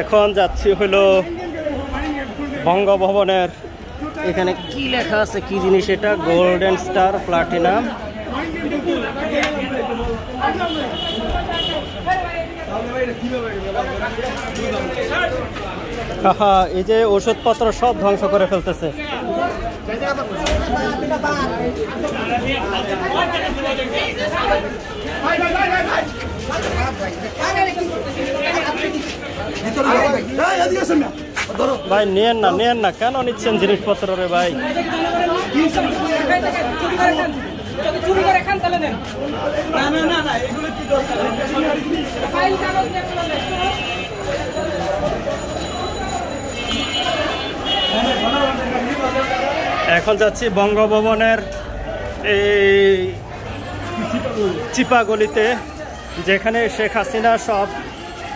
এখন যাচ্ছি হলো বঙ্গভবনের। এখানে কি লেখা আছে, কি জিনিস এটা? Golden star platinum. এই যে ওষুধপত্র সব ধ্বংস করে ফেলতেছে। ভাই নেন না, কেন নিচ্ছেন জিনিসপত্র রে ভাই? এখন যাচ্ছি বঙ্গভবনের এই চিপা গলিতে, যেখানে শেখ হাসিনা সব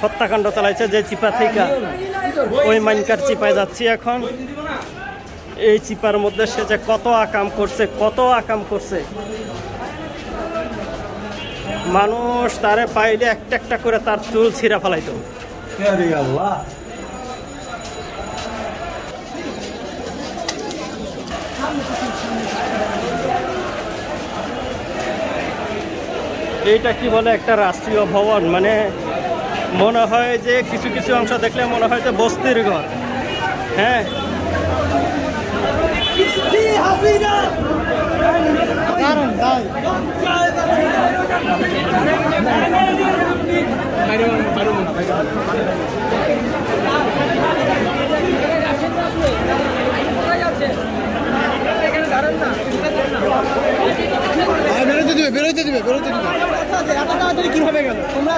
হত্যাকাণ্ড চালাইছে, যে চিপা থেকে ওই মাইনকার চিপায় যাচ্ছি এখন। এই চিপার মধ্যে সে যে কত আকাম করছে, মানুষ তারে পাইলে একটা একটা করে তার চুল ছিঁড়া ফেলাইতো। এইটা কি বলে, একটা রাষ্ট্রীয় ভবন, মানে মনে হয় যে কিছু কিছু অংশ দেখলে মনে হয় যে বস্তির ঘর। হ্যাঁ, বেরোতে দিবে কিভাবে গেল তোমরা?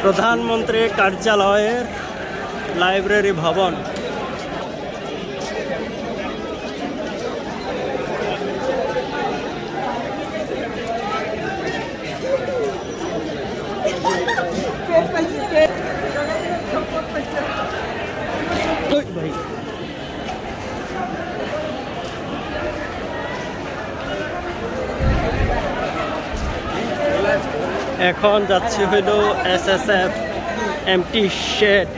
প্রধানমন্ত্রী কার্যালয়ের লাইব্রেরি ভবন। এখন যাচ্ছি হইল SSF এমটি শেড।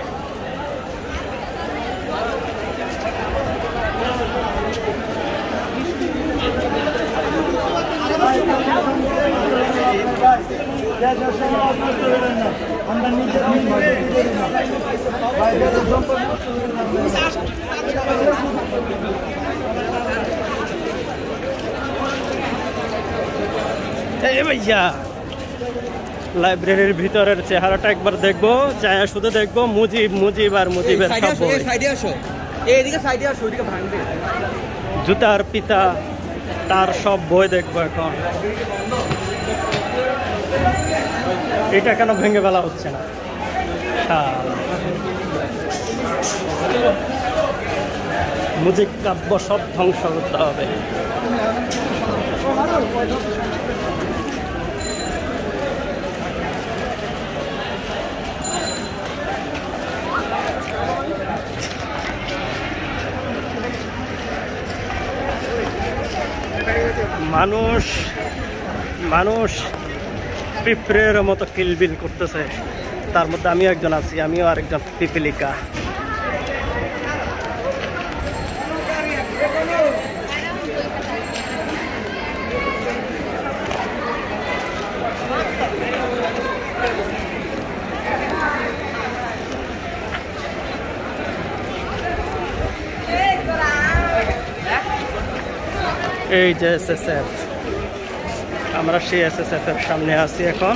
ভাইয়া, লাইব্রেরির ভিতরের চেহারাটা একবার দেখবো, চায়া শুধু দেখবো মুজিব আর মুজিবের সব বই। জুতার পিতা তার সব বই দেখবো এখন। এটা কেন ভেঙে ফেলা হচ্ছে না? মুজিব কাব্য সব ধ্বংস করতে হবে। মানুষ পিঁপড়ের মতো কিলবিল করতেছে, তার মধ্যে আমিও একজন আছি, আমিও আরেকজন পিপিলিকা। এই যে SSF, আমরা সেই SSF এর সামনে আছি এখন।